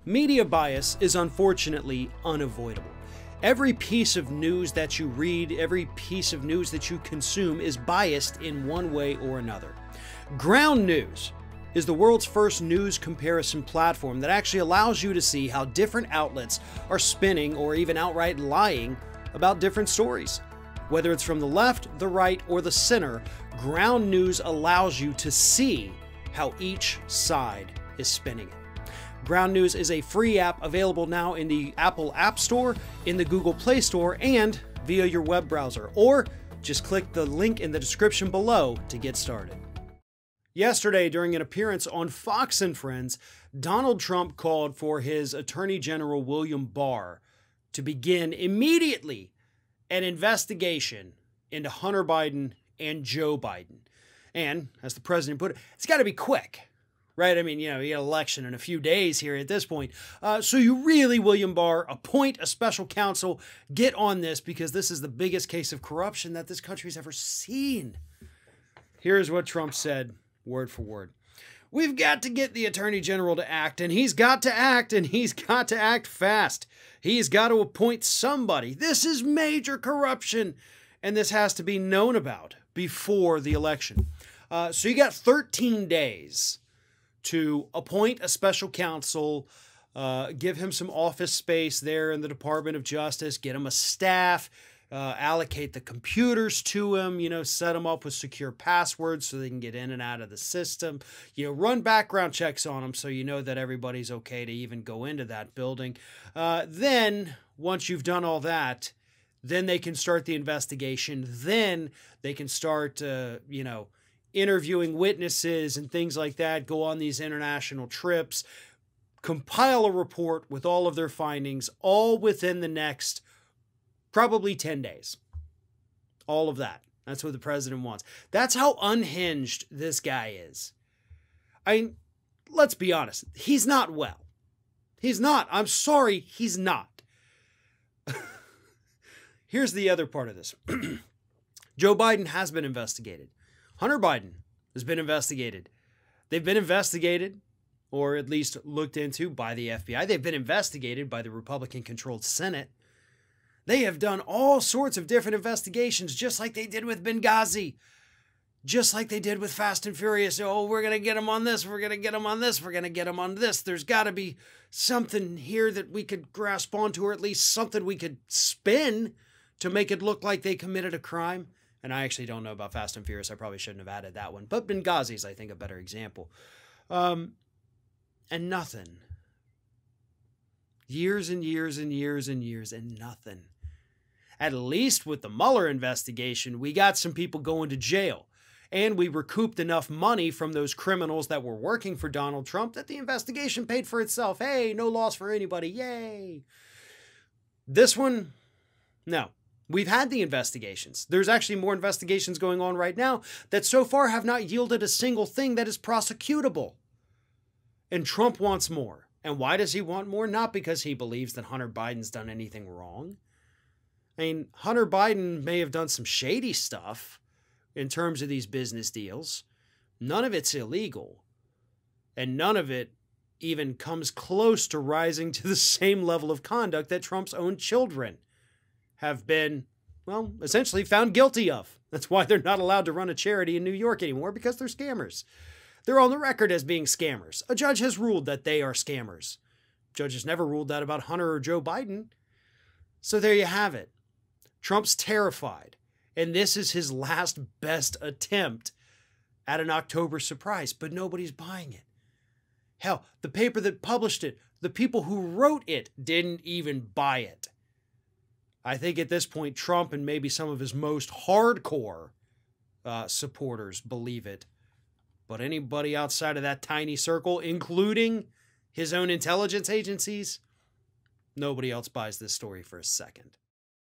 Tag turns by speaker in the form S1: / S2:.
S1: Media bias is unfortunately unavoidable. Every piece of news that you read, every piece of news that you consume is biased in one way or another. Ground News is the world's first news comparison platform that actually allows you to see how different outlets are spinning or even outright lying about different stories. Whether it's from the left, the right, or the center, Ground News allows you to see how each side is spinning it. Ground News is a free app available now in the Apple App Store, in the Google Play Store, and via your web browser. Or just click the link in the description below to get started. Yesterday, during an appearance on Fox and Friends, Donald Trump called for his Attorney General William Barr to begin immediately an investigation into Hunter Biden and Joe Biden. And, as the president put it, it's got to be quick. Right? I mean, you get an election in a few days here at this point. So you really, William Barr, appoint a special counsel, get on this, because this is the biggest case of corruption that this country's ever seen. Here's what Trump said, word for word. We've got to get the Attorney General to act, and he's got to act, and he's got to act fast. He's got to appoint somebody. This is major corruption, and this has to be known about before the election. So you got 13 days to appoint a special counsel, give him some office space there in the Department of Justice, get him a staff, allocate the computers to him, set him up with secure passwords so they can get in and out of the system, run background checks on them so you know that everybody's okay to even go into that building. Then, once you've done all that, then they can start the investigation. Then they can start, interviewing witnesses and things like that, go on these international trips, compile a report with all of their findings, all within the next probably 10 days. All of that. That's what the president wants. That's how unhinged this guy is. Let's be honest. He's not well. He's not. I'm sorry, he's not. Here's the other part of this. Joe Biden has been investigated. Hunter Biden has been investigated. They've been investigated, or at least looked into, by the FBI. They've been investigated by the Republican-controlled Senate. They have done all sorts of different investigations, just like they did with Benghazi, just like they did with Fast and Furious. Oh, we're going to get him on this, we're going to get him on this, we're going to get him on this. There's got to be something here that we could grasp onto, or at least something we could spin to make it look like they committed a crime. And I actually don't know about Fast and Furious. I probably shouldn't have added that one. But Benghazi is, I think, a better example. And nothing. Years and years and years and years and nothing. At least with the Mueller investigation, we got some people going to jail. And we recouped enough money from those criminals that were working for Donald Trump that the investigation paid for itself. Hey, no loss for anybody. Yay. This one, no. We've had the investigations. There's actually more investigations going on right now that so far have not yielded a single thing that is prosecutable. And Trump wants more. And why does he want more? Not because he believes that Hunter Biden's done anything wrong. Hunter Biden may have done some shady stuff in terms of these business deals. None of it's illegal. And none of it even comes close to rising to the same level of conduct that Trump's own children have been, essentially found guilty of. That's why they're not allowed to run a charity in New York anymore, because they're scammers. They're on the record as being scammers. A judge has ruled that they are scammers. Judge has never ruled that about Hunter or Joe Biden. So there you have it. Trump's terrified. And this is his last best attempt at an October surprise, but nobody's buying it. Hell, the paper that published it, the people who wrote it, didn't even buy it. I think at this point, Trump and maybe some of his most hardcore supporters believe it. But anybody outside of that tiny circle, including his own intelligence agencies, nobody else buys this story for a second.